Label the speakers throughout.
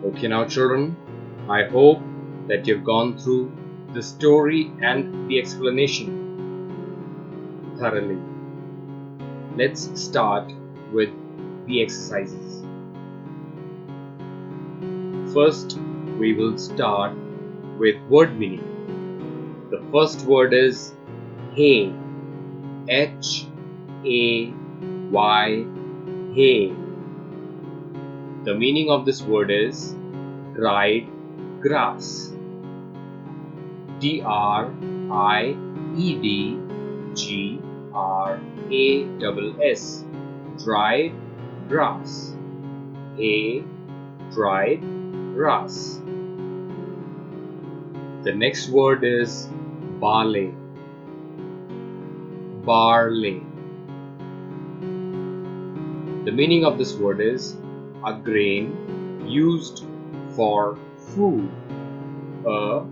Speaker 1: Okay, now children, I hope that you've gone through the story and the explanation thoroughly. Let's start with the exercises. First, we will start with word meaning. The first word is hay. Hay. Hay. The meaning of this word is dried grass. DRIEDGRASS. Dried grass. Hay, dried grass. The next word is barley. Barley. The meaning of this word is a grain used for food. A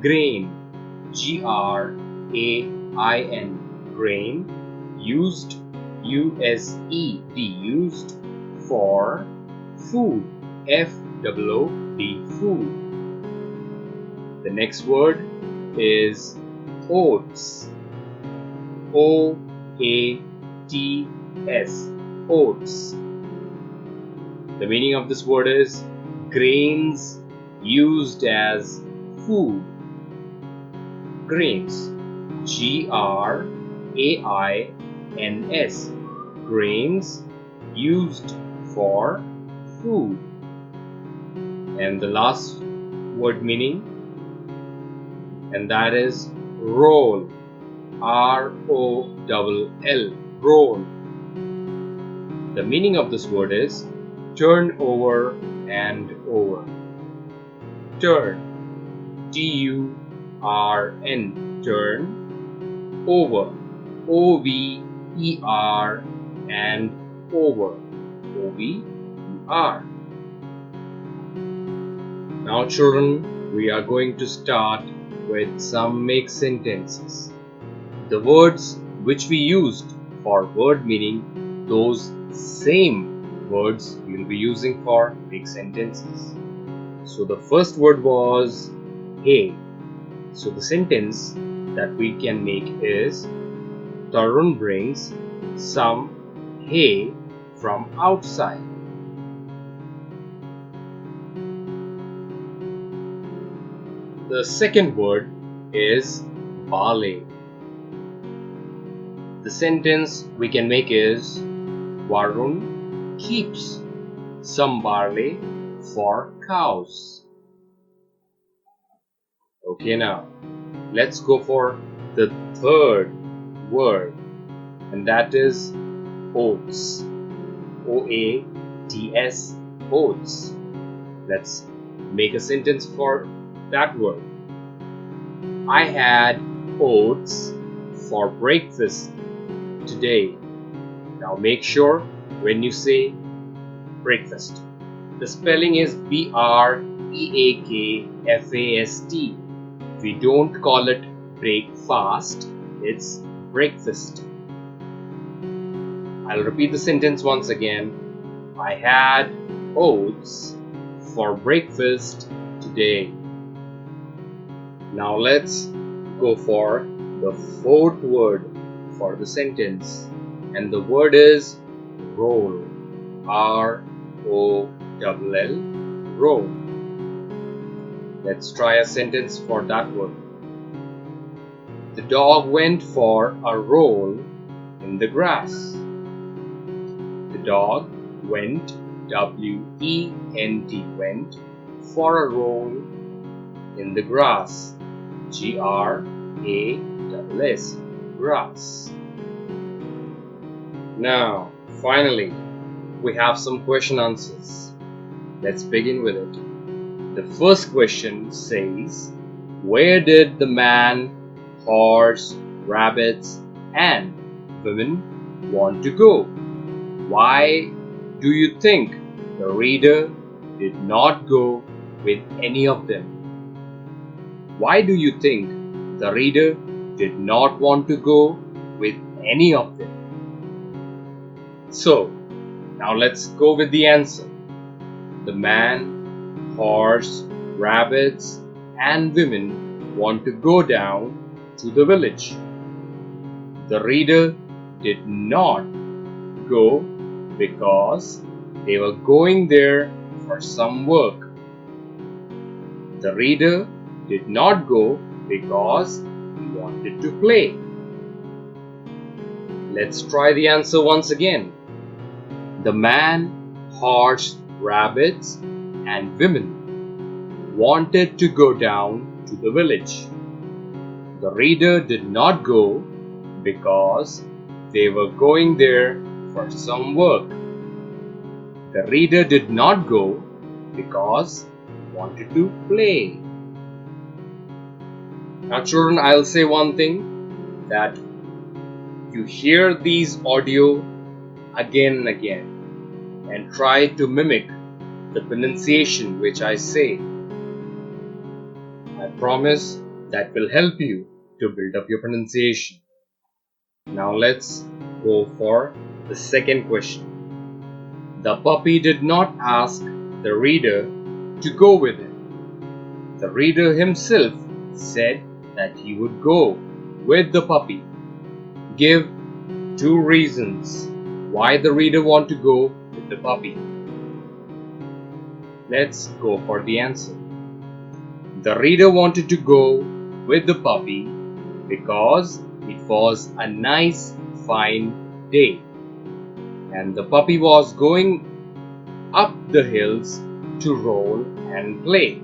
Speaker 1: grain. GRAIN. Grain. Used. USED. Used for food. FOOD. Food. The next word is oats. OATS. Oats. The meaning of this word is grains used as food. Grains. GRAINS. Grains used for food. And the last word meaning, and that is roll. ROLL. Roll. The meaning of this word is turn over and over. Turn. TURN. Turn. Over. OVER and over. OVER. Now children, we are going to start with some make sentences. The words which we used for word meaning, those same words we will be using for make sentences. So the first word was hay. So the sentence that we can make is Tarun brings some hay from outside. The second word is barley. The sentence we can make is Varun keeps some barley for cows. Okay, now let's go for the third word, and that is oats. OATS. Oats. Let's make a sentence for that word. I had oats for breakfast today. Now make sure when you say breakfast, the spelling is BREAKFAST. We don't call it breakfast, it's breakfast. I'll repeat the sentence once again. I had oats for breakfast today. Now let's go for the fourth word for the sentence, and the word is roll. ROLL. Roll. Let's try a sentence for that word. The dog went for a roll in the grass. The dog went, WENT, went for a roll in the grass. GRASS. Grass. Now, finally, we have some question answers. Let's begin with it. The first question says, where did the man, horse, rabbits, and women want to go? Why do you think the reader did not go with any of them? Why do you think the reader did not want to go with any of them? So, now let's go with the answer. The man, horse, rabbits, and women want to go down to the village. The reader did not go because they were going there for some work. The reader did not go because he wanted to play. Let's try the answer once again. The man, horse, rabbits, and women wanted to go down to the village. The reader did not go because they were going there for some work. The reader did not go because he wanted to play. Now children, I'll say one thing, that you hear these audio again and again and try to mimic the pronunciation which I say. I promise that will help you to build up your pronunciation. Now let's go for the second question. The puppy did not ask the reader to go with him. The reader himself said that he would go with the puppy. Give 2 reasons why the reader want to go with the puppy. Let's go for the answer. The reader wanted to go with the puppy because it was a nice, fine day, and the puppy was going up the hills to roll and play.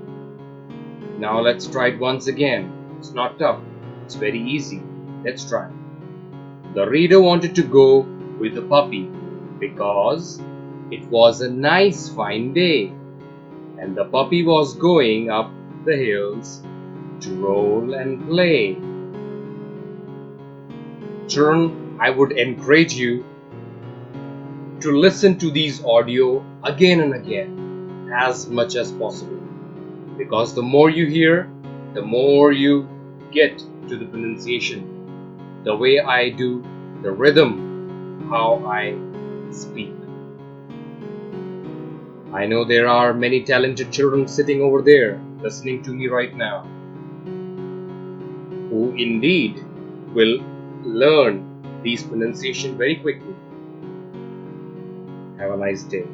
Speaker 1: Now let's try it once again. It's not tough, it's very easy. Let's try. The reader wanted to go with the puppy because it was a nice, fine day, and the puppy was going up the hills to roll and play. Children, I would encourage you to listen to these audio again and again as much as possible, because the more you hear, the more you get to the pronunciation, the way I do, the rhythm, how I speak. I know there are many talented children sitting over there listening to me right now, who indeed will learn these pronunciation very quickly. Have a nice day.